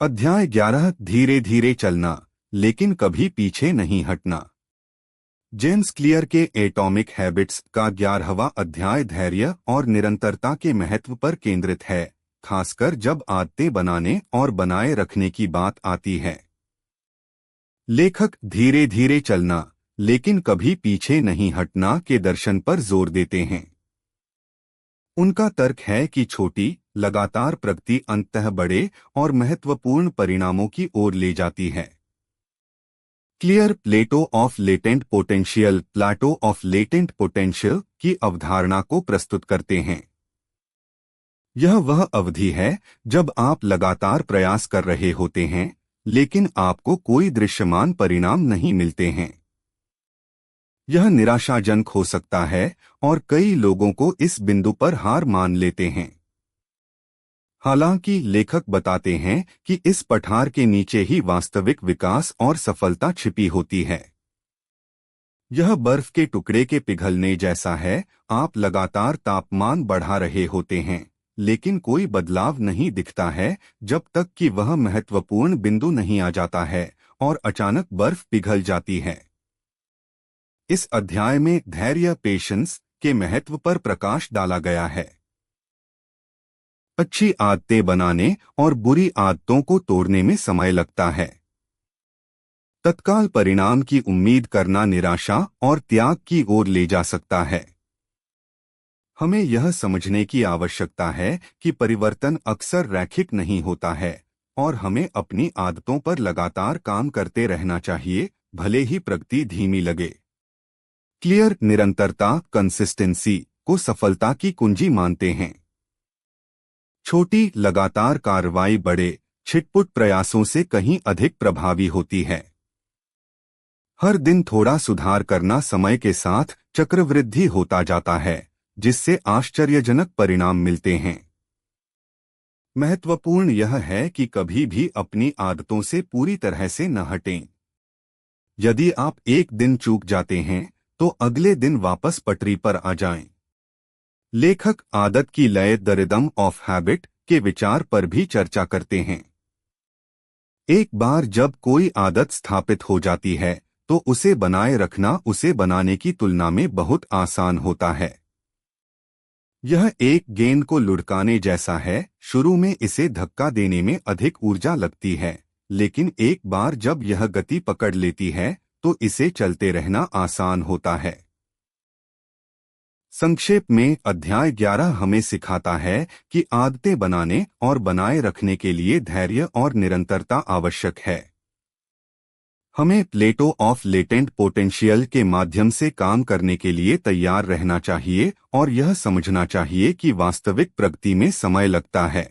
अध्याय 11 धीरे धीरे चलना लेकिन कभी पीछे नहीं हटना। जेम्स क्लियर के एटॉमिक हैबिट्स का 11वां अध्याय धैर्य और निरंतरता के महत्व पर केंद्रित है, खासकर जब आदतें बनाने और बनाए रखने की बात आती है। लेखक धीरे धीरे चलना लेकिन कभी पीछे नहीं हटना के दर्शन पर जोर देते हैं। उनका तर्क है कि छोटी लगातार प्रगति अंततः बड़े और महत्वपूर्ण परिणामों की ओर ले जाती है। Clear Plato of latent potential की अवधारणा को प्रस्तुत करते हैं। यह वह अवधि है जब आप लगातार प्रयास कर रहे होते हैं लेकिन आपको कोई दृश्यमान परिणाम नहीं मिलते हैं। यह निराशाजनक हो सकता है और कई लोगों को इस बिंदु पर हार मान लेते हैं। हालांकि लेखक बताते हैं कि इस पठार के नीचे ही वास्तविक विकास और सफलता छिपी होती है। यह बर्फ के टुकड़े के पिघलने जैसा है। आप लगातार तापमान बढ़ा रहे होते हैं लेकिन कोई बदलाव नहीं दिखता है जब तक कि वह महत्वपूर्ण बिंदु नहीं आ जाता है और अचानक बर्फ पिघल जाती है। इस अध्याय में धैर्य पेशेंस के महत्व पर प्रकाश डाला गया है। अच्छी आदतें बनाने और बुरी आदतों को तोड़ने में समय लगता है। तत्काल परिणाम की उम्मीद करना निराशा और त्याग की ओर ले जा सकता है। हमें यह समझने की आवश्यकता है कि परिवर्तन अक्सर रैखिक नहीं होता है और हमें अपनी आदतों पर लगातार काम करते रहना चाहिए, भले ही प्रगति धीमी लगे। क्लियर निरंतरता कंसिस्टेंसी को सफलता की कुंजी मानते हैं। छोटी लगातार कार्रवाई बड़े छिटपुट प्रयासों से कहीं अधिक प्रभावी होती है। हर दिन थोड़ा सुधार करना समय के साथ चक्रवृद्धि होता जाता है, जिससे आश्चर्यजनक परिणाम मिलते हैं। महत्वपूर्ण यह है कि कभी भी अपनी आदतों से पूरी तरह से न हटें। यदि आप एक दिन चूक जाते हैं तो अगले दिन वापस पटरी पर आ जाएं। लेखक आदत की लय द रिदम ऑफ हैबिट के विचार पर भी चर्चा करते हैं। एक बार जब कोई आदत स्थापित हो जाती है तो उसे बनाए रखना उसे बनाने की तुलना में बहुत आसान होता है। यह एक गेंद को लुढ़काने जैसा है। शुरू में इसे धक्का देने में अधिक ऊर्जा लगती है, लेकिन एक बार जब यह गति पकड़ लेती है तो इसे चलते रहना आसान होता है। संक्षेप में अध्याय 11 हमें सिखाता है कि आदतें बनाने और बनाए रखने के लिए धैर्य और निरंतरता आवश्यक है। हमें प्लेटो ऑफ लेटेंट पोटेंशियल के माध्यम से काम करने के लिए तैयार रहना चाहिए और यह समझना चाहिए कि वास्तविक प्रगति में समय लगता है।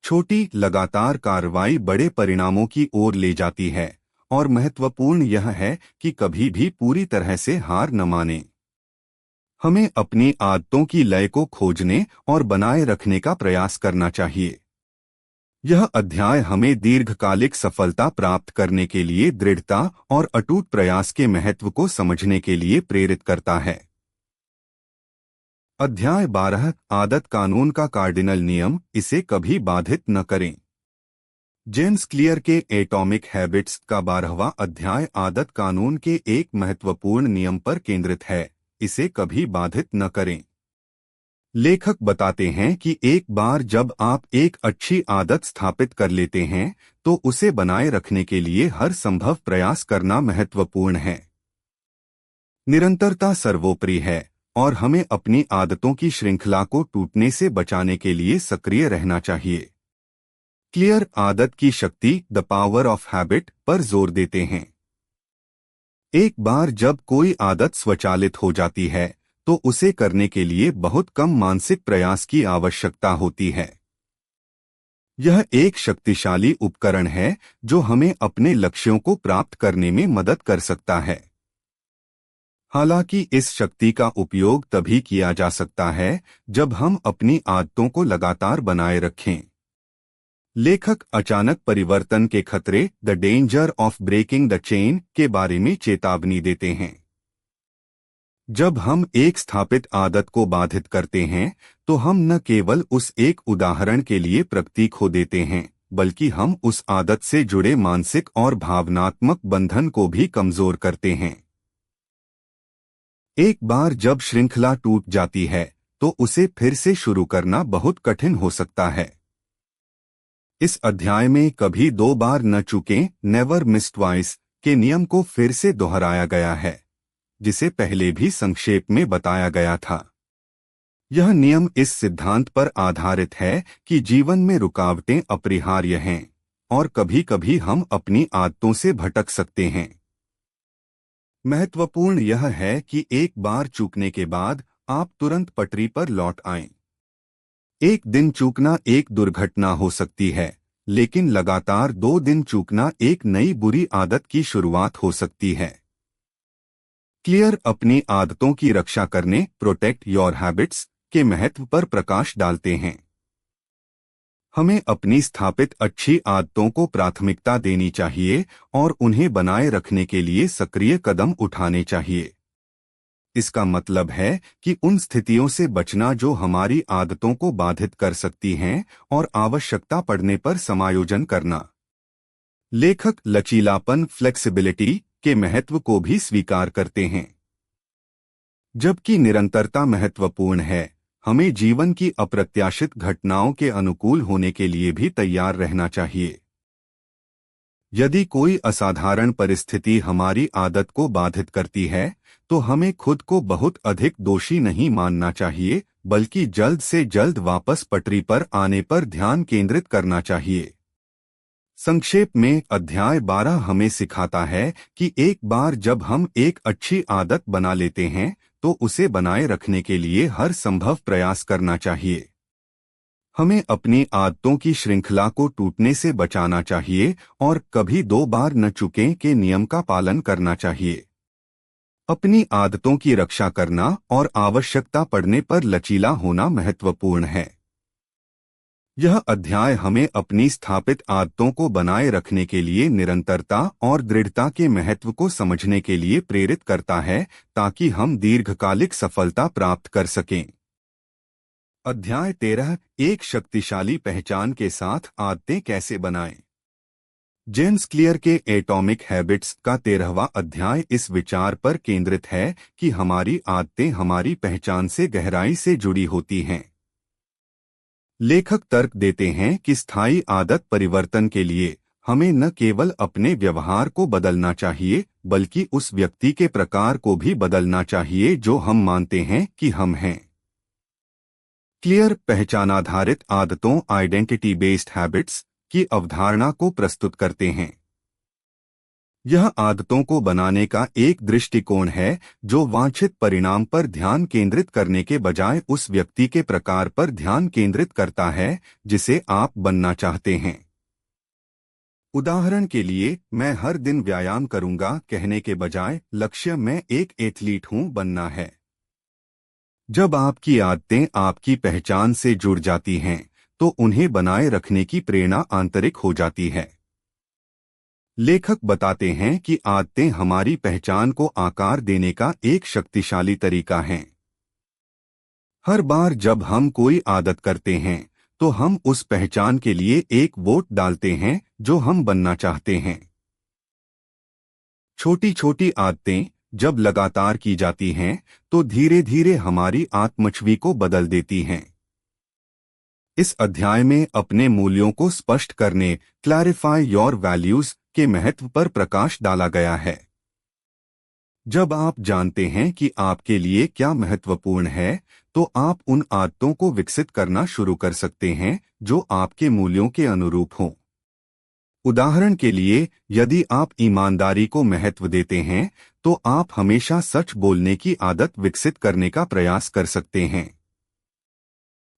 छोटी लगातार कार्रवाई बड़े परिणामों की ओर ले जाती है और महत्वपूर्ण यह है कि कभी भी पूरी तरह से हार न मानें। हमें अपनी आदतों की लय को खोजने और बनाए रखने का प्रयास करना चाहिए। यह अध्याय हमें दीर्घकालिक सफलता प्राप्त करने के लिए दृढ़ता और अटूट प्रयास के महत्व को समझने के लिए प्रेरित करता है। अध्याय 12 आदत कानून का कार्डिनल नियम, इसे कभी बाधित न करें। जेम्स क्लियर के एटॉमिक हैबिट्स का 12वां अध्याय आदत कानून के एक महत्वपूर्ण नियम पर केंद्रित है, इसे कभी बाधित न करें। लेखक बताते हैं कि एक बार जब आप एक अच्छी आदत स्थापित कर लेते हैं तो उसे बनाए रखने के लिए हर संभव प्रयास करना महत्वपूर्ण है। निरंतरता सर्वोपरि है और हमें अपनी आदतों की श्रृंखला को टूटने से बचाने के लिए सक्रिय रहना चाहिए। क्लियर आदत की शक्ति द पावर ऑफ हैबिट पर जोर देते हैं। एक बार जब कोई आदत स्वचालित हो जाती है तो उसे करने के लिए बहुत कम मानसिक प्रयास की आवश्यकता होती है। यह एक शक्तिशाली उपकरण है जो हमें अपने लक्ष्यों को प्राप्त करने में मदद कर सकता है। हालांकि इस शक्ति का उपयोग तभी किया जा सकता है जब हम अपनी आदतों को लगातार बनाए रखें। लेखक अचानक परिवर्तन के खतरे the danger of breaking the chain के बारे में चेतावनी देते हैं। जब हम एक स्थापित आदत को बाधित करते हैं तो हम न केवल उस एक उदाहरण के लिए प्रगति खो देते हैं बल्कि हम उस आदत से जुड़े मानसिक और भावनात्मक बंधन को भी कमजोर करते हैं। एक बार जब श्रृंखला टूट जाती है तो उसे फिर से शुरू करना बहुत कठिन हो सकता है। इस अध्याय में कभी 2 बार न चूकें, नेवर मिस ट्वाइस के नियम को फिर से दोहराया गया है, जिसे पहले भी संक्षेप में बताया गया था। यह नियम इस सिद्धांत पर आधारित है कि जीवन में रुकावटें अपरिहार्य हैं और कभी-कभी हम अपनी आदतों से भटक सकते हैं। महत्वपूर्ण यह है कि एक बार चूकने के बाद आप तुरंत पटरी पर लौट आएं। एक दिन चूकना एक दुर्घटना हो सकती है, लेकिन लगातार 2 दिन चूकना एक नई बुरी आदत की शुरुआत हो सकती है। क्लियर अपनी आदतों की रक्षा करने, प्रोटेक्ट योर हैबिट्स के महत्व पर प्रकाश डालते हैं। हमें अपनी स्थापित अच्छी आदतों को प्राथमिकता देनी चाहिए और उन्हें बनाए रखने के लिए सक्रिय कदम उठाने चाहिए। इसका मतलब है कि उन स्थितियों से बचना जो हमारी आदतों को बाधित कर सकती हैं और आवश्यकता पड़ने पर समायोजन करना। लेखक लचीलापन, फ्लेक्सिबिलिटी के महत्व को भी स्वीकार करते हैं। जबकि निरंतरता महत्वपूर्ण है, हमें जीवन की अप्रत्याशित घटनाओं के अनुकूल होने के लिए भी तैयार रहना चाहिए। यदि कोई असाधारण परिस्थिति हमारी आदत को बाधित करती है, तो हमें खुद को बहुत अधिक दोषी नहीं मानना चाहिए, बल्कि जल्द से जल्द वापस पटरी पर आने पर ध्यान केंद्रित करना चाहिए। संक्षेप में, अध्याय 12 हमें सिखाता है कि एक बार जब हम एक अच्छी आदत बना लेते हैं, तो उसे बनाए रखने के लिए हर संभव प्रयास करना चाहिए। हमें अपनी आदतों की श्रृंखला को टूटने से बचाना चाहिए और कभी 2 बार न चूकें के नियम का पालन करना चाहिए। अपनी आदतों की रक्षा करना और आवश्यकता पड़ने पर लचीला होना महत्वपूर्ण है। यह अध्याय हमें अपनी स्थापित आदतों को बनाए रखने के लिए निरंतरता और दृढ़ता के महत्व को समझने के लिए प्रेरित करता है, ताकि हम दीर्घकालिक सफलता प्राप्त कर सकें। अध्याय 13, एक शक्तिशाली पहचान के साथ आदतें कैसे बनाएं। जेम्स क्लियर के एटॉमिक हैबिट्स का 13वां अध्याय इस विचार पर केंद्रित है कि हमारी आदतें हमारी पहचान से गहराई से जुड़ी होती हैं। लेखक तर्क देते हैं कि स्थायी आदत परिवर्तन के लिए हमें न केवल अपने व्यवहार को बदलना चाहिए, बल्कि उस व्यक्ति के प्रकार को भी बदलना चाहिए जो हम मानते हैं कि हम हैं। क्लियर पहचानाधारित आदतों, आइडेंटिटी बेस्ड हैबिट्स की अवधारणा को प्रस्तुत करते हैं। यह आदतों को बनाने का एक दृष्टिकोण है जो वांछित परिणाम पर ध्यान केंद्रित करने के बजाय उस व्यक्ति के प्रकार पर ध्यान केंद्रित करता है जिसे आप बनना चाहते हैं। उदाहरण के लिए, मैं हर दिन व्यायाम करूंगा कहने के बजाय लक्ष्य मैं एक एथलीट हूं बनना है। जब आपकी आदतें आपकी पहचान से जुड़ जाती हैं, तो उन्हें बनाए रखने की प्रेरणा आंतरिक हो जाती है। लेखक बताते हैं कि आदतें हमारी पहचान को आकार देने का एक शक्तिशाली तरीका है। हर बार जब हम कोई आदत करते हैं, तो हम उस पहचान के लिए एक वोट डालते हैं जो हम बनना चाहते हैं। छोटी छोटी आदतें जब लगातार की जाती हैं, तो धीरे धीरे हमारी आत्मछवि को बदल देती हैं। इस अध्याय में अपने मूल्यों को स्पष्ट करने, क्लैरिफाई योर वैल्यूज के महत्व पर प्रकाश डाला गया है। जब आप जानते हैं कि आपके लिए क्या महत्वपूर्ण है, तो आप उन आदतों को विकसित करना शुरू कर सकते हैं जो आपके मूल्यों के अनुरूप हों। उदाहरण के लिए, यदि आप ईमानदारी को महत्व देते हैं, तो आप हमेशा सच बोलने की आदत विकसित करने का प्रयास कर सकते हैं।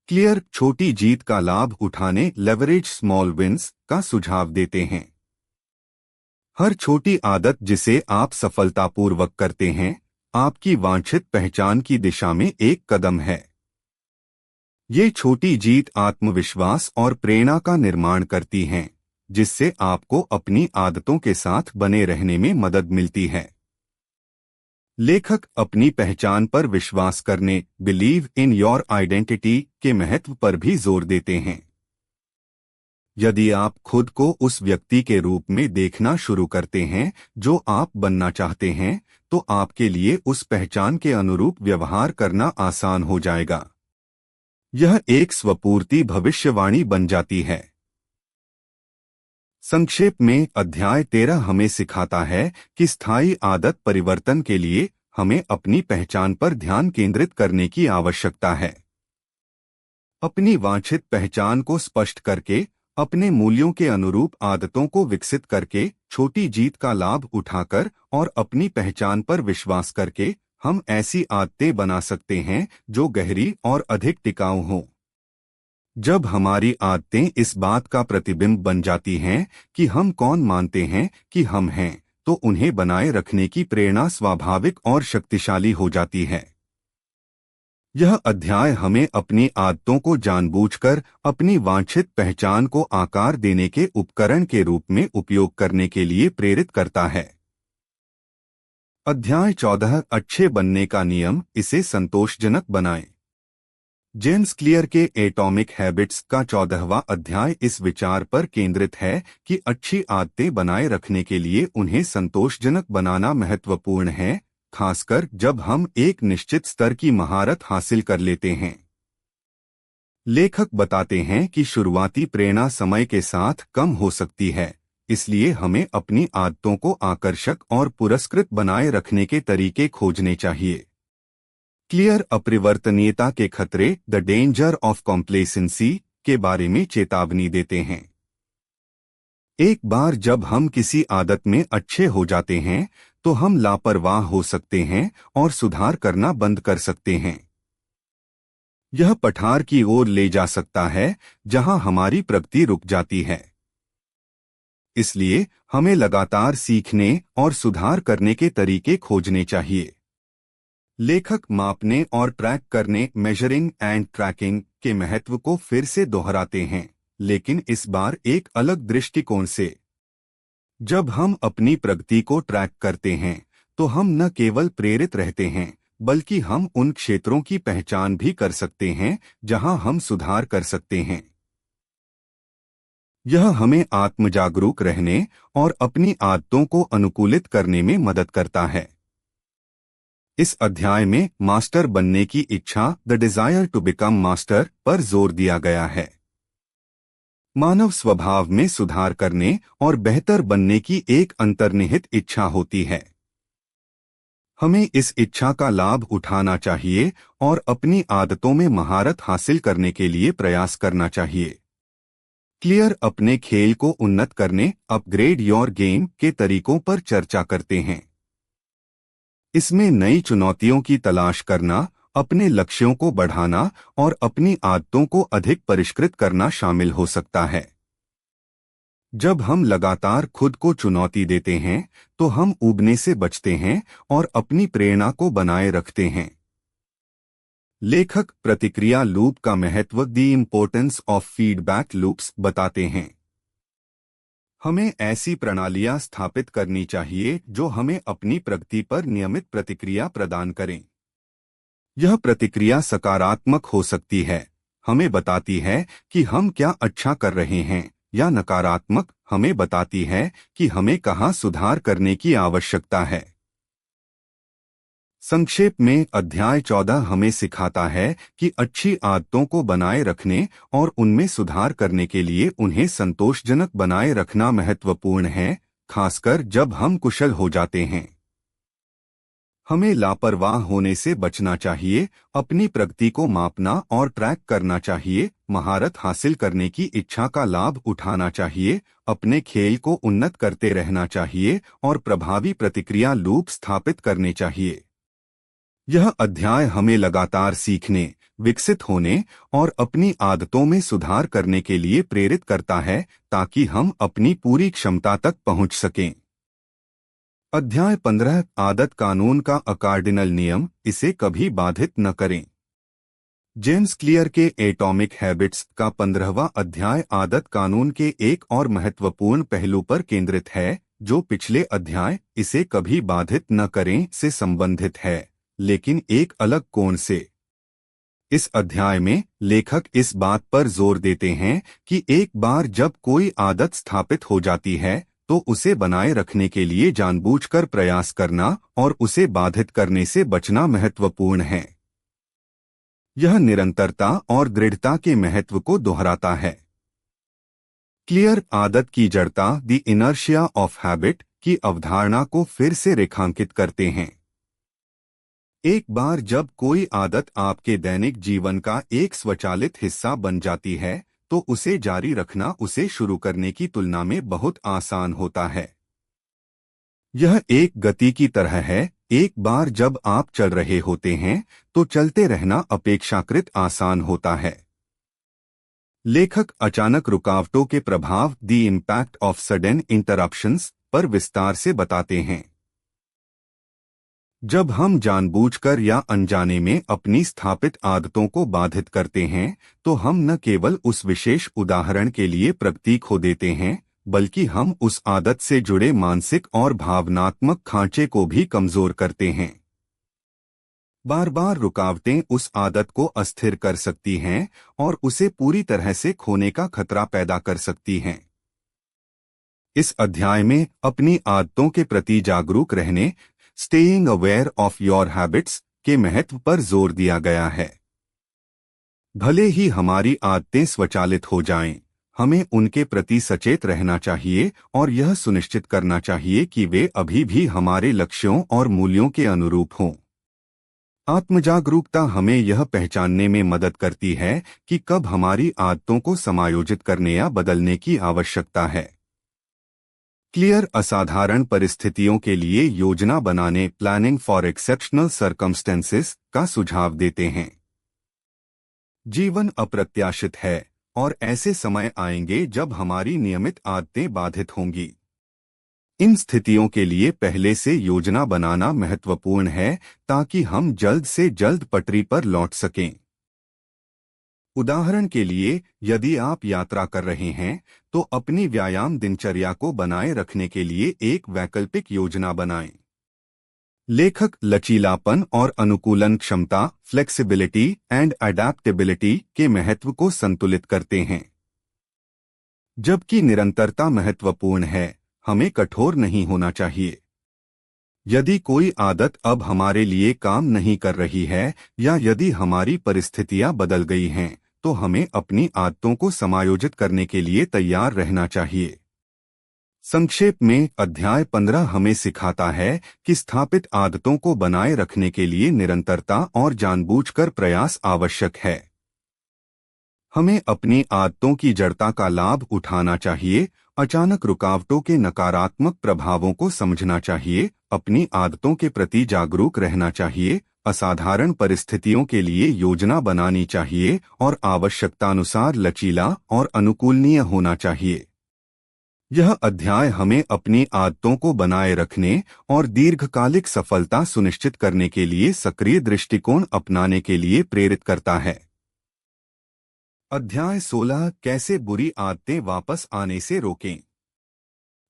क्लियर छोटी जीत का लाभ उठाने, लेवरेज स्मॉल विंस का सुझाव देते हैं। हर छोटी आदत जिसे आप सफलतापूर्वक करते हैं, आपकी वांछित पहचान की दिशा में एक कदम है। ये छोटी जीत आत्मविश्वास और प्रेरणा का निर्माण करती हैं, जिससे आपको अपनी आदतों के साथ बने रहने में मदद मिलती है। लेखक अपनी पहचान पर विश्वास करने, बिलीव इन योर आइडेंटिटी के महत्व पर भी जोर देते हैं। यदि आप खुद को उस व्यक्ति के रूप में देखना शुरू करते हैं जो आप बनना चाहते हैं, तो आपके लिए उस पहचान के अनुरूप व्यवहार करना आसान हो जाएगा। यह एक स्वपूर्ति भविष्यवाणी बन जाती है। संक्षेप में अध्याय 13 हमें सिखाता है कि स्थायी आदत परिवर्तन के लिए हमें अपनी पहचान पर ध्यान केंद्रित करने की आवश्यकता है। अपनी वांछित पहचान को स्पष्ट करके, अपने मूल्यों के अनुरूप आदतों को विकसित करके, छोटी जीत का लाभ उठाकर और अपनी पहचान पर विश्वास करके हम ऐसी आदतें बना सकते हैं जो गहरी और अधिक टिकाऊ हों। जब हमारी आदतें इस बात का प्रतिबिंब बन जाती हैं कि हम कौन मानते हैं कि हम हैं, तो उन्हें बनाए रखने की प्रेरणा स्वाभाविक और शक्तिशाली हो जाती है। यह अध्याय हमें अपनी आदतों को जानबूझकर अपनी वांछित पहचान को आकार देने के उपकरण के रूप में उपयोग करने के लिए प्रेरित करता है। अध्याय 14 अच्छे बनने का नियम, इसे संतोषजनक बनाएं। जेम्स क्लियर के एटॉमिक हैबिट्स का 14वां अध्याय इस विचार पर केंद्रित है कि अच्छी आदतें बनाए रखने के लिए उन्हें संतोषजनक बनाना महत्वपूर्ण है, खासकर जब हम एक निश्चित स्तर की महारत हासिल कर लेते हैं। लेखक बताते हैं कि शुरुआती प्रेरणा समय के साथ कम हो सकती है, इसलिए हमें अपनी आदतों को आकर्षक और पुरस्कृत बनाए रखने के तरीके खोजने चाहिए। क्लियर अपरिवर्तनीयता के खतरे, द डेंजर ऑफ कॉम्प्लेसेंसी, के बारे में चेतावनी देते हैं। एक बार जब हम किसी आदत में अच्छे हो जाते हैं, तो हम लापरवाह हो सकते हैं और सुधार करना बंद कर सकते हैं। यह पठार की ओर ले जा सकता है जहां हमारी प्रगति रुक जाती है। इसलिए हमें लगातार सीखने और सुधार करने के तरीके खोजने चाहिए। लेखक मापने और ट्रैक करने, मेजरिंग एंड ट्रैकिंग, के महत्व को फिर से दोहराते हैं, लेकिन इस बार एक अलग दृष्टिकोण से। जब हम अपनी प्रगति को ट्रैक करते हैं, तो हम न केवल प्रेरित रहते हैं, बल्कि हम उन क्षेत्रों की पहचान भी कर सकते हैं जहां हम सुधार कर सकते हैं। यह हमें आत्मजागरूक रहने और अपनी आदतों को अनुकूलित करने में मदद करता है। इस अध्याय में मास्टर बनने की इच्छा, the desire to become master, पर जोर दिया गया है। मानव स्वभाव में सुधार करने और बेहतर बनने की एक अंतर्निहित इच्छा होती है। हमें इस इच्छा का लाभ उठाना चाहिए और अपनी आदतों में महारत हासिल करने के लिए प्रयास करना चाहिए। क्लियर अपने खेल को उन्नत करने, अपग्रेड योर गेम, के तरीकों पर चर्चा करते हैं। इसमें नई चुनौतियों की तलाश करना, अपने लक्ष्यों को बढ़ाना और अपनी आदतों को अधिक परिष्कृत करना शामिल हो सकता है। जब हम लगातार खुद को चुनौती देते हैं, तो हम ऊबने से बचते हैं और अपनी प्रेरणा को बनाए रखते हैं। लेखक प्रतिक्रिया लूप का महत्व, the importance of feedback loops, बताते हैं। हमें ऐसी प्रणालियां स्थापित करनी चाहिए जो हमें अपनी प्रगति पर नियमित प्रतिक्रिया प्रदान करें। यह प्रतिक्रिया सकारात्मक हो सकती है, हमें बताती है कि हम क्या अच्छा कर रहे हैं, या नकारात्मक, हमें बताती है कि हमें कहां सुधार करने की आवश्यकता है। संक्षेप में अध्याय 14 हमें सिखाता है कि अच्छी आदतों को बनाए रखने और उनमें सुधार करने के लिए उन्हें संतोषजनक बनाए रखना महत्वपूर्ण है, खासकर जब हम कुशल हो जाते हैं। हमें लापरवाह होने से बचना चाहिए, अपनी प्रगति को मापना और ट्रैक करना चाहिए, महारत हासिल करने की इच्छा का लाभ उठाना चाहिए, अपने खेल को उन्नत करते रहना चाहिए और प्रभावी प्रतिक्रिया लूप स्थापित करने चाहिए। यह अध्याय हमें लगातार सीखने, विकसित होने और अपनी आदतों में सुधार करने के लिए प्रेरित करता है, ताकि हम अपनी पूरी क्षमता तक पहुंच सकें। अध्याय 15 आदत कानून का कार्डिनल नियम, इसे कभी बाधित न करें। जेम्स क्लियर के एटॉमिक हैबिट्स का 15वां अध्याय आदत कानून के एक और महत्वपूर्ण पहलू पर केंद्रित है, जो पिछले अध्याय इसे कभी बाधित न करें से संबंधित है, लेकिन एक अलग कोण से। इस अध्याय में लेखक इस बात पर जोर देते हैं कि एक बार जब कोई आदत स्थापित हो जाती है तो उसे बनाए रखने के लिए जानबूझकर प्रयास करना और उसे बाधित करने से बचना महत्वपूर्ण है। यह निरंतरता और दृढ़ता के महत्व को दोहराता है। क्लियर आदत की जड़ता द इनर्शिया ऑफ हैबिट की अवधारणा को फिर से रेखांकित करते हैं। एक बार जब कोई आदत आपके दैनिक जीवन का एक स्वचालित हिस्सा बन जाती है तो उसे जारी रखना उसे शुरू करने की तुलना में बहुत आसान होता है। यह एक गति की तरह है, एक बार जब आप चल रहे होते हैं तो चलते रहना अपेक्षाकृत आसान होता है। लेखक अचानक रुकावटों के प्रभाव the impact of sudden interruptions पर विस्तार से बताते हैं। जब हम जानबूझकर या अनजाने में अपनी स्थापित आदतों को बाधित करते हैं तो हम न केवल उस विशेष उदाहरण के लिए प्रगति खो देते हैं बल्कि हम उस आदत से जुड़े मानसिक और भावनात्मक खांचे को भी कमजोर करते हैं। बार बार रुकावटें उस आदत को अस्थिर कर सकती हैं और उसे पूरी तरह से खोने का खतरा पैदा कर सकती हैं। इस अध्याय में अपनी आदतों के प्रति जागरूक रहने staying aware of your habits के महत्व पर जोर दिया गया है। भले ही हमारी आदतें स्वचालित हो जाएं, हमें उनके प्रति सचेत रहना चाहिए और यह सुनिश्चित करना चाहिए कि वे अभी भी हमारे लक्ष्यों और मूल्यों के अनुरूप हों। आत्मजागरूकता हमें यह पहचानने में मदद करती है कि कब हमारी आदतों को समायोजित करने या बदलने की आवश्यकता है। क्लियर असाधारण परिस्थितियों के लिए योजना बनाने प्लानिंग फॉर एक्सेप्शनल सर्कमस्टेंसेस का सुझाव देते हैं। जीवन अप्रत्याशित है और ऐसे समय आएंगे जब हमारी नियमित आदतें बाधित होंगी। इन स्थितियों के लिए पहले से योजना बनाना महत्वपूर्ण है ताकि हम जल्द से जल्द पटरी पर लौट सकें। उदाहरण के लिए, यदि आप यात्रा कर रहे हैं तो अपनी व्यायाम दिनचर्या को बनाए रखने के लिए एक वैकल्पिक योजना बनाएं। लेखक लचीलापन और अनुकूलन क्षमता फ्लेक्सिबिलिटी एंड अडैप्टेबिलिटी के महत्व को संतुलित करते हैं। जबकि निरंतरता महत्वपूर्ण है, हमें कठोर नहीं होना चाहिए। यदि कोई आदत अब हमारे लिए काम नहीं कर रही है या यदि हमारी परिस्थितियां बदल गई हैं, तो हमें अपनी आदतों को समायोजित करने के लिए तैयार रहना चाहिए। संक्षेप में अध्याय 15 हमें सिखाता है कि स्थापित आदतों को बनाए रखने के लिए निरंतरता और जानबूझकर प्रयास आवश्यक है। हमें अपनी आदतों की जड़ता का लाभ उठाना चाहिए, अचानक रुकावटों के नकारात्मक प्रभावों को समझना चाहिए, अपनी आदतों के प्रति जागरूक रहना चाहिए, असाधारण परिस्थितियों के लिए योजना बनानी चाहिए और आवश्यकतानुसार लचीला और अनुकूलनीय होना चाहिए। यह अध्याय हमें अपनी आदतों को बनाए रखने और दीर्घकालिक सफलता सुनिश्चित करने के लिए सक्रिय दृष्टिकोण अपनाने के लिए प्रेरित करता है। अध्याय 16 कैसे बुरी आदतें वापस आने से रोकें।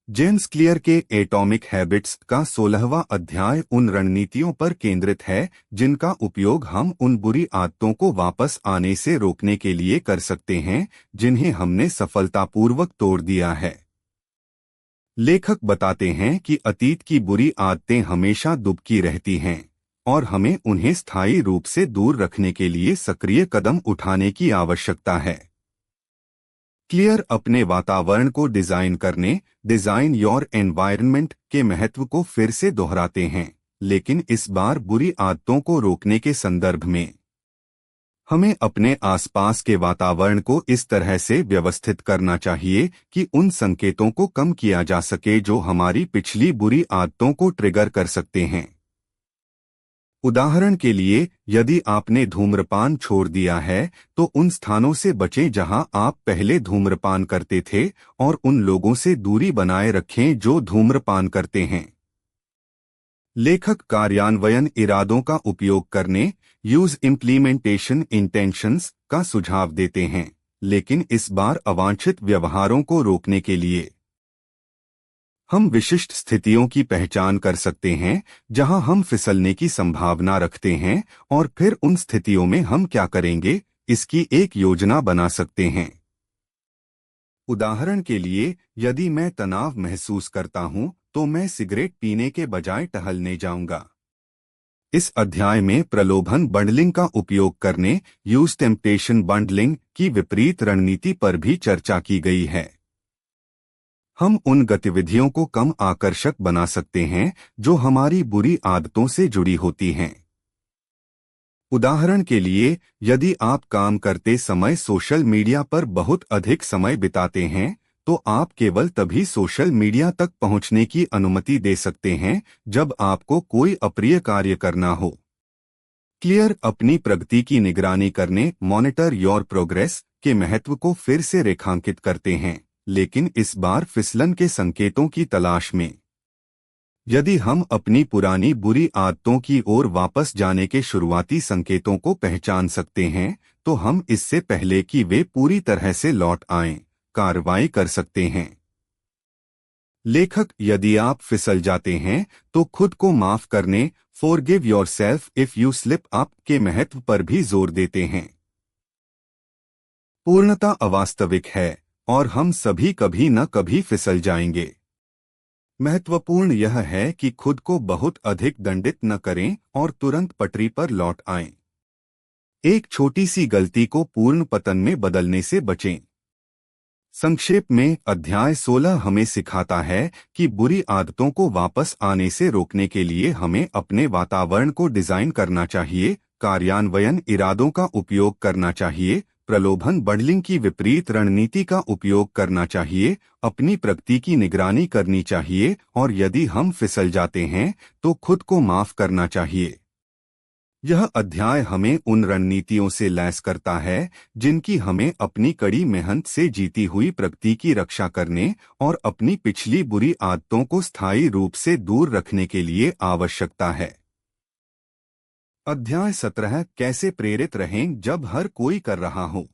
जेम्स क्लियर के एटॉमिक हैबिट्स का 16वां अध्याय उन रणनीतियों पर केंद्रित है जिनका उपयोग हम उन बुरी आदतों को वापस आने से रोकने के लिए कर सकते हैं जिन्हें हमने सफलतापूर्वक तोड़ दिया है। लेखक बताते हैं कि अतीत की बुरी आदतें हमेशा दुबकी रहती हैं और हमें उन्हें स्थायी रूप से दूर रखने के लिए सक्रिय कदम उठाने की आवश्यकता है। क्लियर अपने वातावरण को डिजाइन करने डिजाइन योर एनवायरनमेंट के महत्व को फिर से दोहराते हैं, लेकिन इस बार बुरी आदतों को रोकने के संदर्भ में। हमें अपने आसपास के वातावरण को इस तरह से व्यवस्थित करना चाहिए कि उन संकेतों को कम किया जा सके जो हमारी पिछली बुरी आदतों को ट्रिगर कर सकते हैं। उदाहरण के लिए, यदि आपने धूम्रपान छोड़ दिया है तो उन स्थानों से बचें जहां आप पहले धूम्रपान करते थे और उन लोगों से दूरी बनाए रखें जो धूम्रपान करते हैं। लेखक कार्यान्वयन इरादों का उपयोग करने यूज इम्प्लीमेंटेशन इंटेंशंस का सुझाव देते हैं, लेकिन इस बार अवांछित व्यवहारों को रोकने के लिए। हम विशिष्ट स्थितियों की पहचान कर सकते हैं जहां हम फिसलने की संभावना रखते हैं और फिर उन स्थितियों में हम क्या करेंगे, इसकी एक योजना बना सकते हैं। उदाहरण के लिए, यदि मैं तनाव महसूस करता हूं, तो मैं सिगरेट पीने के बजाय टहलने जाऊंगा। इस अध्याय में प्रलोभन बंडलिंग का उपयोग करने, यूज टेम्पटेशन बंडलिंग की विपरीत रणनीति पर भी चर्चा की गई है। हम उन गतिविधियों को कम आकर्षक बना सकते हैं जो हमारी बुरी आदतों से जुड़ी होती हैं। उदाहरण के लिए, यदि आप काम करते समय सोशल मीडिया पर बहुत अधिक समय बिताते हैं, तो आप केवल तभी सोशल मीडिया तक पहुंचने की अनुमति दे सकते हैं जब आपको कोई अप्रिय कार्य करना हो। क्लियर अपनी प्रगति की निगरानी करने, मॉनिटर योर प्रोग्रेस के महत्व को फिर से रेखांकित करते हैं, लेकिन इस बार फिसलन के संकेतों की तलाश में। यदि हम अपनी पुरानी बुरी आदतों की ओर वापस जाने के शुरुआती संकेतों को पहचान सकते हैं, तो हम इससे पहले कि वे पूरी तरह से लौट आएं, कार्रवाई कर सकते हैं। लेखक यदि आप फिसल जाते हैं तो खुद को माफ करने, forgive yourself if you slip up के महत्व पर भी जोर देते हैं। पूर्णता अवास्तविक है और हम सभी कभी न कभी फिसल जाएंगे। महत्वपूर्ण यह है कि खुद को बहुत अधिक दंडित न करें और तुरंत पटरी पर लौट आएं। एक छोटी सी गलती को पूर्ण पतन में बदलने से बचें। संक्षेप में, अध्याय 16 हमें सिखाता है कि बुरी आदतों को वापस आने से रोकने के लिए हमें अपने वातावरण को डिजाइन करना चाहिए, कार्यान्वयन इरादों का उपयोग करना चाहिए, प्रलोभन बंडलिंग की विपरीत रणनीति का उपयोग करना चाहिए, अपनी प्रगति की निगरानी करनी चाहिए और यदि हम फिसल जाते हैं तो खुद को माफ करना चाहिए। यह अध्याय हमें उन रणनीतियों से लैस करता है जिनकी हमें अपनी कड़ी मेहनत से जीती हुई प्रगति की रक्षा करने और अपनी पिछली बुरी आदतों को स्थायी रूप से दूर रखने के लिए आवश्यकता है। अध्याय 17 कैसे प्रेरित रहें जब हर कोई कर रहा हो।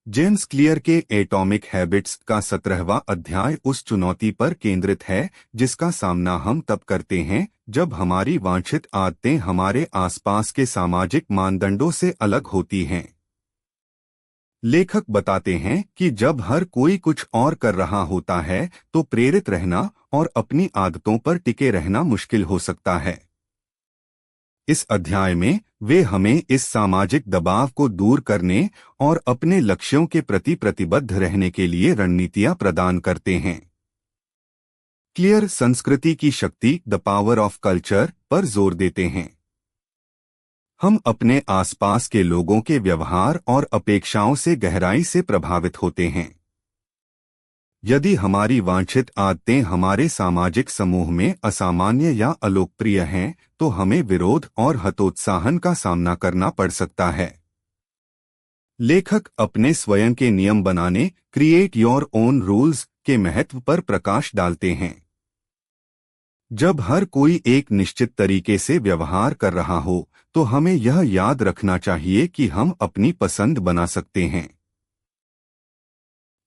जेम्स क्लियर के एटॉमिक हैबिट्स का 17वां अध्याय उस चुनौती पर केंद्रित है जिसका सामना हम तब करते हैं जब हमारी वांछित आदतें हमारे आसपास के सामाजिक मानदंडों से अलग होती हैं। लेखक बताते हैं कि जब हर कोई कुछ और कर रहा होता है तो प्रेरित रहना और अपनी आदतों पर टिके रहना मुश्किल हो सकता है। इस अध्याय में वे हमें इस सामाजिक दबाव को दूर करने और अपने लक्ष्यों के प्रति प्रतिबद्ध रहने के लिए रणनीतियां प्रदान करते हैं। क्लियर संस्कृति की शक्ति, द पावर ऑफ कल्चर पर जोर देते हैं। हम अपने आसपास के लोगों के व्यवहार और अपेक्षाओं से गहराई से प्रभावित होते हैं। यदि हमारी वांछित आदतें हमारे सामाजिक समूह में असामान्य या अलोकप्रिय हैं, तो हमें विरोध और हतोत्साहन का सामना करना पड़ सकता है। लेखक अपने स्वयं के नियम बनाने, क्रिएट योर ओन रूल्स के महत्व पर प्रकाश डालते हैं। जब हर कोई एक निश्चित तरीके से व्यवहार कर रहा हो, तो हमें यह याद रखना चाहिए कि हम अपनी पसंद बना सकते हैं।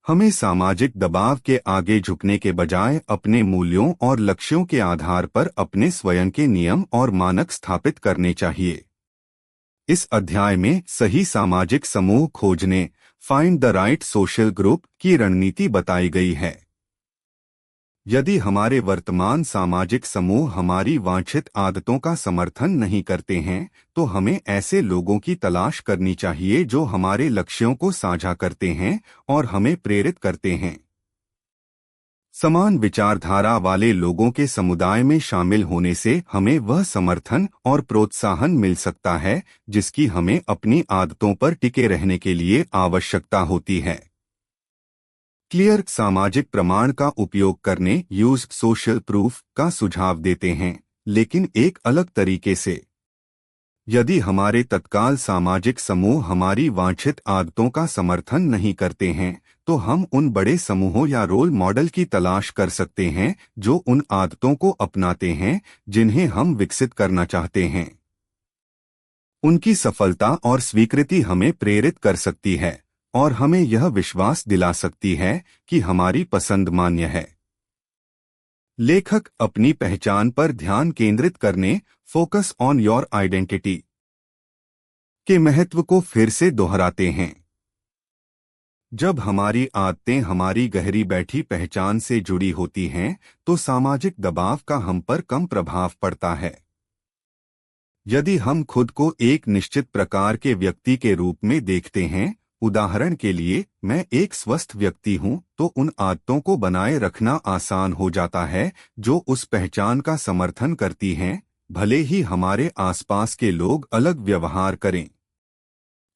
हमें सामाजिक दबाव के आगे झुकने के बजाय अपने मूल्यों और लक्ष्यों के आधार पर अपने स्वयं के नियम और मानक स्थापित करने चाहिए। इस अध्याय में सही सामाजिक समूह खोजने, find the right social group की रणनीति बताई गई है। यदि हमारे वर्तमान सामाजिक समूह हमारी वांछित आदतों का समर्थन नहीं करते हैं, तो हमें ऐसे लोगों की तलाश करनी चाहिए जो हमारे लक्ष्यों को साझा करते हैं और हमें प्रेरित करते हैं। समान विचारधारा वाले लोगों के समुदाय में शामिल होने से हमें वह समर्थन और प्रोत्साहन मिल सकता है जिसकी हमें अपनी आदतों पर टिके रहने के लिए आवश्यकता होती है। क्लियर सामाजिक प्रमाण का उपयोग करने, यूज सोशल प्रूफ का सुझाव देते हैं, लेकिन एक अलग तरीके से। यदि हमारे तत्काल सामाजिक समूह हमारी वांछित आदतों का समर्थन नहीं करते हैं, तो हम उन बड़े समूहों या रोल मॉडल की तलाश कर सकते हैं जो उन आदतों को अपनाते हैं जिन्हें हम विकसित करना चाहते हैं। उनकी सफलता और स्वीकृति हमें प्रेरित कर सकती है और हमें यह विश्वास दिला सकती है कि हमारी पसंद मान्य है। लेखक अपनी पहचान पर ध्यान केंद्रित करने, फोकस ऑन योर आइडेंटिटी, के महत्व को फिर से दोहराते हैं। जब हमारी आदतें हमारी गहरी बैठी पहचान से जुड़ी होती हैं, तो सामाजिक दबाव का हम पर कम प्रभाव पड़ता है। यदि हम खुद को एक निश्चित प्रकार के व्यक्ति के रूप में देखते हैं, उदाहरण के लिए मैं एक स्वस्थ व्यक्ति हूं, तो उन आदतों को बनाए रखना आसान हो जाता है जो उस पहचान का समर्थन करती हैं, भले ही हमारे आसपास के लोग अलग व्यवहार करें।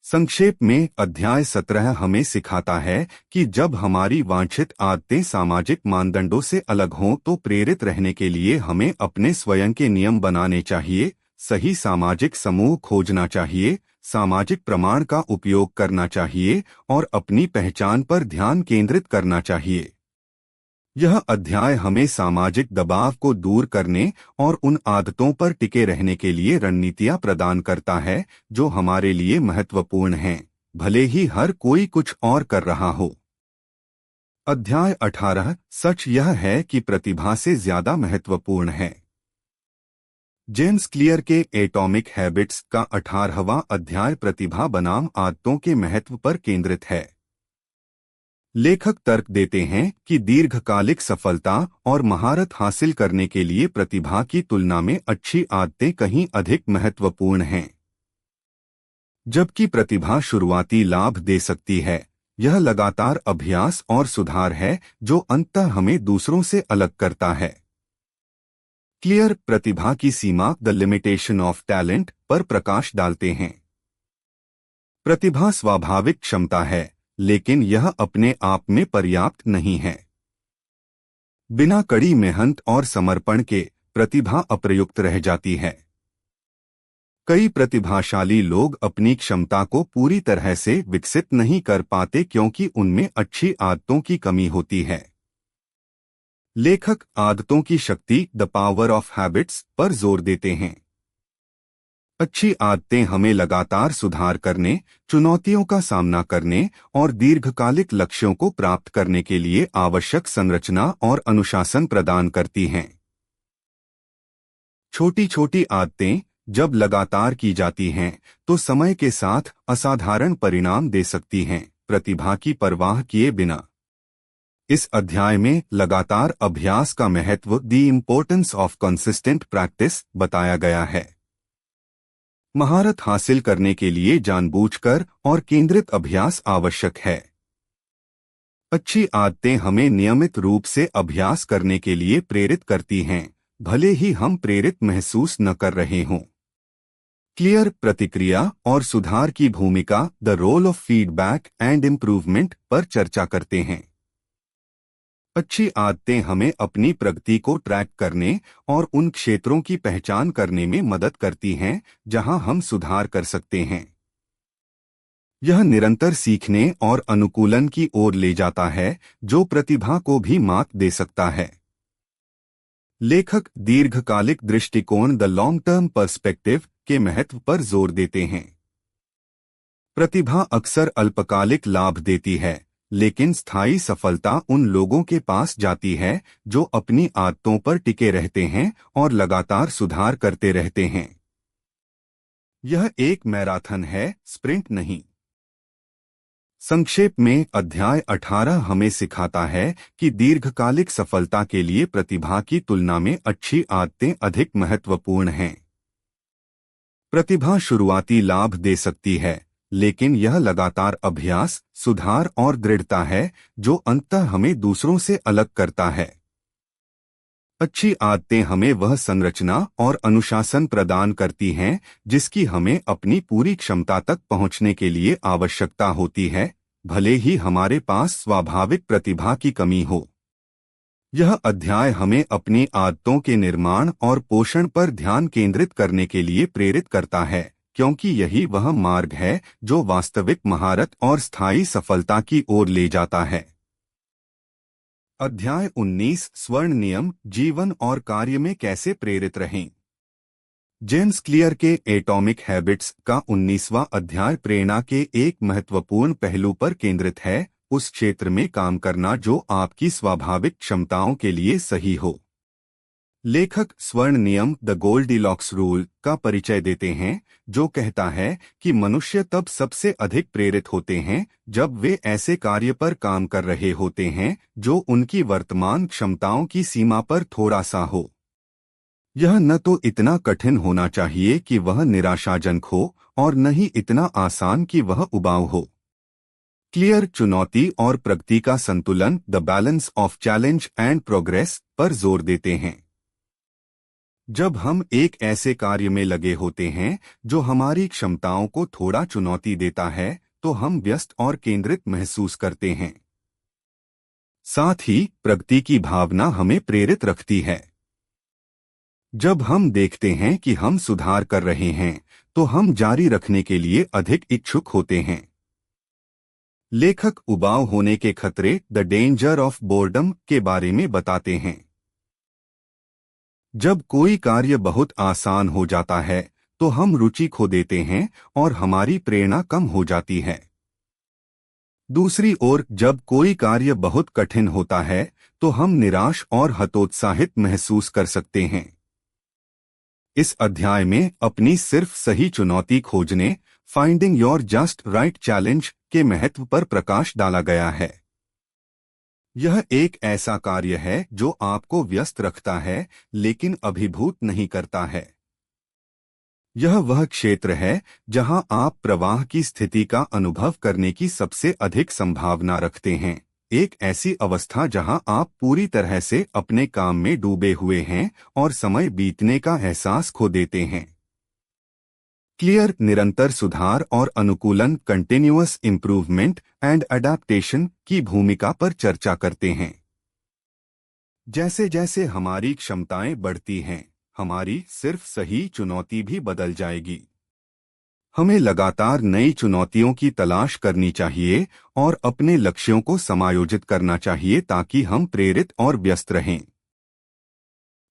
संक्षेप में अध्याय 17 हमें सिखाता है कि जब हमारी वांछित आदतें सामाजिक मानदंडों से अलग हों तो प्रेरित रहने के लिए हमें अपने स्वयं के नियम बनाने चाहिए, सही सामाजिक समूह खोजना चाहिए, सामाजिक प्रमाण का उपयोग करना चाहिए और अपनी पहचान पर ध्यान केंद्रित करना चाहिए। यह अध्याय हमें सामाजिक दबाव को दूर करने और उन आदतों पर टिके रहने के लिए रणनीतियां प्रदान करता है जो हमारे लिए महत्वपूर्ण हैं, भले ही हर कोई कुछ और कर रहा हो। अध्याय 18 सच यह है कि प्रतिभा से ज्यादा महत्वपूर्ण है। जेम्स क्लियर के एटॉमिक हैबिट्स का 18वां अध्याय प्रतिभा बनाम आदतों के महत्व पर केंद्रित है। लेखक तर्क देते हैं कि दीर्घकालिक सफलता और महारत हासिल करने के लिए प्रतिभा की तुलना में अच्छी आदतें कहीं अधिक महत्वपूर्ण हैं। जबकि प्रतिभा शुरुआती लाभ दे सकती है, यह लगातार अभ्यास और सुधार है जो अंततः हमें दूसरों से अलग करता है। क्लियर प्रतिभा की सीमा द लिमिटेशन ऑफ टैलेंट पर प्रकाश डालते हैं। प्रतिभा स्वाभाविक क्षमता है, लेकिन यह अपने आप में पर्याप्त नहीं है। बिना कड़ी मेहनत और समर्पण के प्रतिभा अप्रयुक्त रह जाती है। कई प्रतिभाशाली लोग अपनी क्षमता को पूरी तरह से विकसित नहीं कर पाते क्योंकि उनमें अच्छी आदतों की कमी होती है। लेखक आदतों की शक्ति द पावर ऑफ हैबिट्स पर जोर देते हैं। अच्छी आदतें हमें लगातार सुधार करने, चुनौतियों का सामना करने और दीर्घकालिक लक्ष्यों को प्राप्त करने के लिए आवश्यक संरचना और अनुशासन प्रदान करती हैं। छोटी छोटी आदतें जब लगातार की जाती हैं, तो समय के साथ असाधारण परिणाम दे सकती हैं, प्रतिभा की परवाह किए बिना। इस अध्याय में लगातार अभ्यास का महत्व the importance of consistent practice बताया गया है। महारत हासिल करने के लिए जानबूझकर और केंद्रित अभ्यास आवश्यक है। अच्छी आदतें हमें नियमित रूप से अभ्यास करने के लिए प्रेरित करती हैं, भले ही हम प्रेरित महसूस न कर रहे हों। क्लियर प्रतिक्रिया और सुधार की भूमिका the role of feedback and improvement पर चर्चा करते हैं। अच्छी आदतें हमें अपनी प्रगति को ट्रैक करने और उन क्षेत्रों की पहचान करने में मदद करती हैं जहां हम सुधार कर सकते हैं। यह निरंतर सीखने और अनुकूलन की ओर ले जाता है जो प्रतिभा को भी मात दे सकता है। लेखक दीर्घकालिक दृष्टिकोण द लॉन्ग टर्म पर्सपेक्टिव के महत्व पर जोर देते हैं। प्रतिभा अक्सर अल्पकालिक लाभ देती है, लेकिन स्थायी सफलता उन लोगों के पास जाती है जो अपनी आदतों पर टिके रहते हैं और लगातार सुधार करते रहते हैं। यह एक मैराथन है, स्प्रिंट नहीं। संक्षेप में अध्याय 18 हमें सिखाता है कि दीर्घकालिक सफलता के लिए प्रतिभा की तुलना में अच्छी आदतें अधिक महत्वपूर्ण हैं। प्रतिभा शुरुआती लाभ दे सकती है, लेकिन यह लगातार अभ्यास, सुधार और दृढ़ता है जो अंततः हमें दूसरों से अलग करता है। अच्छी आदतें हमें वह संरचना और अनुशासन प्रदान करती हैं जिसकी हमें अपनी पूरी क्षमता तक पहुंचने के लिए आवश्यकता होती है, भले ही हमारे पास स्वाभाविक प्रतिभा की कमी हो। यह अध्याय हमें अपनी आदतों के निर्माण और पोषण पर ध्यान केंद्रित करने के लिए प्रेरित करता है, क्योंकि यही वह मार्ग है जो वास्तविक महारत और स्थायी सफलता की ओर ले जाता है। अध्याय 19 स्वर्ण नियम जीवन और कार्य में कैसे प्रेरित रहें। जेम्स क्लियर के एटॉमिक हैबिट्स का 19वां अध्याय प्रेरणा के एक महत्वपूर्ण पहलू पर केंद्रित है, उस क्षेत्र में काम करना जो आपकी स्वाभाविक क्षमताओं के लिए सही हो। लेखक स्वर्ण नियम द गोल्डीलॉक्स रूल का परिचय देते हैं, जो कहता है कि मनुष्य तब सबसे अधिक प्रेरित होते हैं जब वे ऐसे कार्य पर काम कर रहे होते हैं जो उनकी वर्तमान क्षमताओं की सीमा पर थोड़ा सा हो। यह न तो इतना कठिन होना चाहिए कि वह निराशाजनक हो और न ही इतना आसान कि वह उबाऊ हो। क्लियर चुनौती और प्रगति का संतुलन the balance of challenge and progress पर जोर देते हैं। जब हम एक ऐसे कार्य में लगे होते हैं जो हमारी क्षमताओं को थोड़ा चुनौती देता है, तो हम व्यस्त और केंद्रित महसूस करते हैं। साथ ही प्रगति की भावना हमें प्रेरित रखती है। जब हम देखते हैं कि हम सुधार कर रहे हैं, तो हम जारी रखने के लिए अधिक इच्छुक होते हैं। लेखक उबाऊ होने के खतरे द डेंजर ऑफ बोर्डम के बारे में बताते हैं। जब कोई कार्य बहुत आसान हो जाता है, तो हम रुचि खो देते हैं और हमारी प्रेरणा कम हो जाती है। दूसरी ओर, जब कोई कार्य बहुत कठिन होता है, तो हम निराश और हतोत्साहित महसूस कर सकते हैं। इस अध्याय में अपनी सिर्फ सही चुनौती खोजने, finding your just right challenge के महत्व पर प्रकाश डाला गया है। यह एक ऐसा कार्य है जो आपको व्यस्त रखता है, लेकिन अभिभूत नहीं करता है। यह वह क्षेत्र है जहां आप प्रवाह की स्थिति का अनुभव करने की सबसे अधिक संभावना रखते हैं, एक ऐसी अवस्था जहां आप पूरी तरह से अपने काम में डूबे हुए हैं और समय बीतने का एहसास खो देते हैं। क्लियर निरंतर सुधार और अनुकूलन कंटिन्यूअस इम्प्रूवमेंट एंड अडेप्टेशन की भूमिका पर चर्चा करते हैं। जैसे जैसे हमारी क्षमताएं बढ़ती हैं, हमारी सिर्फ सही चुनौती भी बदल जाएगी। हमें लगातार नई चुनौतियों की तलाश करनी चाहिए और अपने लक्ष्यों को समायोजित करना चाहिए ताकि हम प्रेरित और व्यस्त रहें।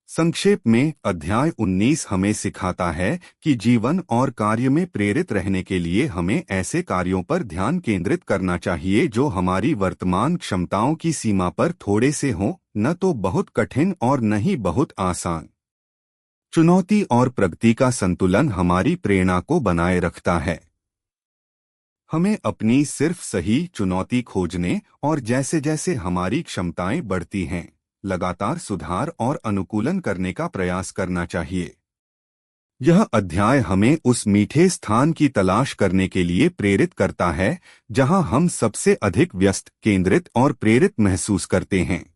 संक्षेप में, अध्याय 19 हमें सिखाता है कि जीवन और कार्य में प्रेरित रहने के लिए हमें ऐसे कार्यों पर ध्यान केंद्रित करना चाहिए जो हमारी वर्तमान क्षमताओं की सीमा पर थोड़े से हों, न तो बहुत कठिन और न ही बहुत आसान। चुनौती और प्रगति का संतुलन हमारी प्रेरणा को बनाए रखता है। हमें अपनी सिर्फ सही चुनौती खोजने और जैसे जैसे हमारी क्षमताएं बढ़ती हैं, लगातार सुधार और अनुकूलन करने का प्रयास करना चाहिए। यह अध्याय हमें उस मीठे स्थान की तलाश करने के लिए प्रेरित करता है जहां हम सबसे अधिक व्यस्त, केंद्रित और प्रेरित महसूस करते हैं।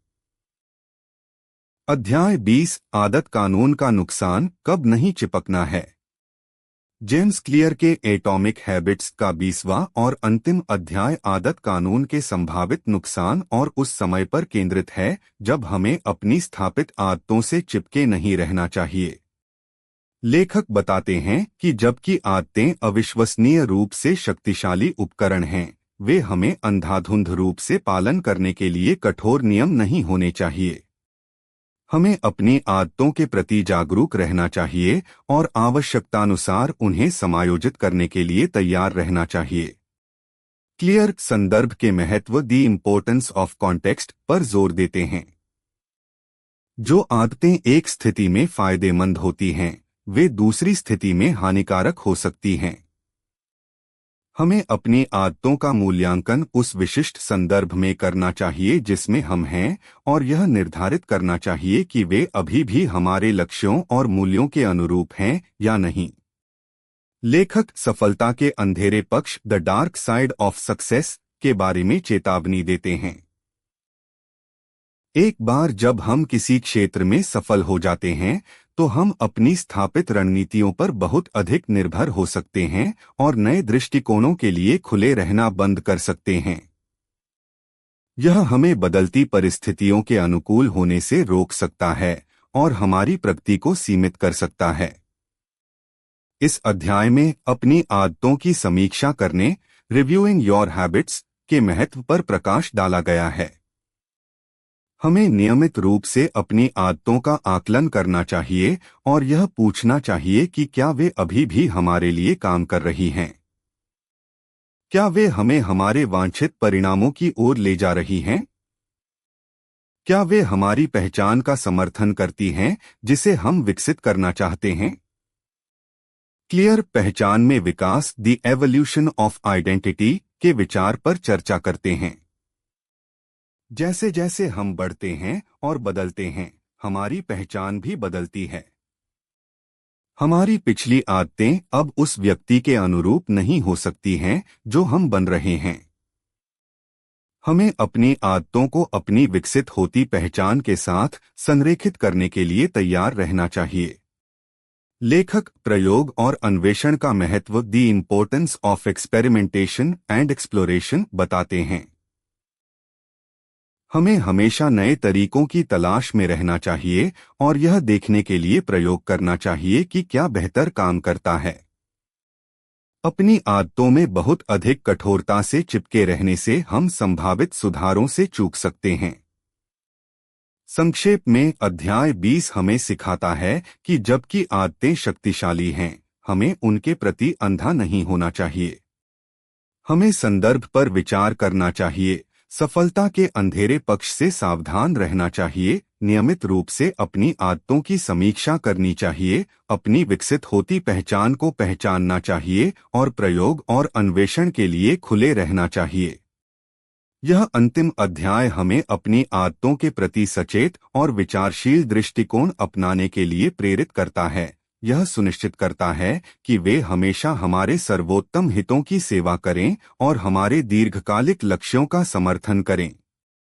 अध्याय 20 आदत कानून का नुकसान कब नहीं चिपकना है। जेम्स क्लियर के एटॉमिक हैबिट्स का 20वां और अंतिम अध्याय आदत कानून के संभावित नुकसान और उस समय पर केंद्रित है जब हमें अपनी स्थापित आदतों से चिपके नहीं रहना चाहिए। लेखक बताते हैं कि जबकि आदतें अविश्वसनीय रूप से शक्तिशाली उपकरण हैं, वे हमें अंधाधुंध रूप से पालन करने के लिए कठोर नियम नहीं होने चाहिए। हमें अपनी आदतों के प्रति जागरूक रहना चाहिए और आवश्यकतानुसार उन्हें समायोजित करने के लिए तैयार रहना चाहिए। क्लियर संदर्भ के महत्व द इम्पोर्टेंस ऑफ कॉन्टेक्स्ट पर जोर देते हैं। जो आदतें एक स्थिति में फायदेमंद होती हैं, वे दूसरी स्थिति में हानिकारक हो सकती हैं। हमें अपनी आदतों का मूल्यांकन उस विशिष्ट संदर्भ में करना चाहिए जिसमें हम हैं और यह निर्धारित करना चाहिए कि वे अभी भी हमारे लक्ष्यों और मूल्यों के अनुरूप हैं या नहीं। लेखक सफलता के अंधेरे पक्ष the dark side of success के बारे में चेतावनी देते हैं। एक बार जब हम किसी क्षेत्र में सफल हो जाते हैं, तो हम अपनी स्थापित रणनीतियों पर बहुत अधिक निर्भर हो सकते हैं और नए दृष्टिकोणों के लिए खुले रहना बंद कर सकते हैं। यह हमें बदलती परिस्थितियों के अनुकूल होने से रोक सकता है और हमारी प्रगति को सीमित कर सकता है। इस अध्याय में अपनी आदतों की समीक्षा करने, रिव्यूइंग योर हैबिट्स के महत्व पर प्रकाश डाला गया है। हमें नियमित रूप से अपनी आदतों का आकलन करना चाहिए और यह पूछना चाहिए कि क्या वे अभी भी हमारे लिए काम कर रही हैं। क्या वे हमें हमारे वांछित परिणामों की ओर ले जा रही हैं? क्या वे हमारी पहचान का समर्थन करती हैं जिसे हम विकसित करना चाहते हैं? क्लियर पहचान में विकास द एवोल्यूशन ऑफ आइडेंटिटी के विचार पर चर्चा करते हैं। जैसे जैसे हम बढ़ते हैं और बदलते हैं, हमारी पहचान भी बदलती है। हमारी पिछली आदतें अब उस व्यक्ति के अनुरूप नहीं हो सकती हैं जो हम बन रहे हैं। हमें अपनी आदतों को अपनी विकसित होती पहचान के साथ संरेखित करने के लिए तैयार रहना चाहिए। लेखक प्रयोग और अन्वेषण का महत्व the importance of experimentation and exploration बताते हैं। हमें हमेशा नए तरीकों की तलाश में रहना चाहिए और यह देखने के लिए प्रयोग करना चाहिए कि क्या बेहतर काम करता है। अपनी आदतों में बहुत अधिक कठोरता से चिपके रहने से हम संभावित सुधारों से चूक सकते हैं। संक्षेप में अध्याय 20 हमें सिखाता है कि जबकि आदतें शक्तिशाली हैं, हमें उनके प्रति अंधा नहीं होना चाहिए। हमें संदर्भ पर विचार करना चाहिए, सफलता के अंधेरे पक्ष से सावधान रहना चाहिए, नियमित रूप से अपनी आदतों की समीक्षा करनी चाहिए, अपनी विकसित होती पहचान को पहचानना चाहिए और प्रयोग और अन्वेषण के लिए खुले रहना चाहिए। यह अंतिम अध्याय हमें अपनी आदतों के प्रति सचेत और विचारशील दृष्टिकोण अपनाने के लिए प्रेरित करता है। यह सुनिश्चित करता है कि वे हमेशा हमारे सर्वोत्तम हितों की सेवा करें और हमारे दीर्घकालिक लक्ष्यों का समर्थन करें।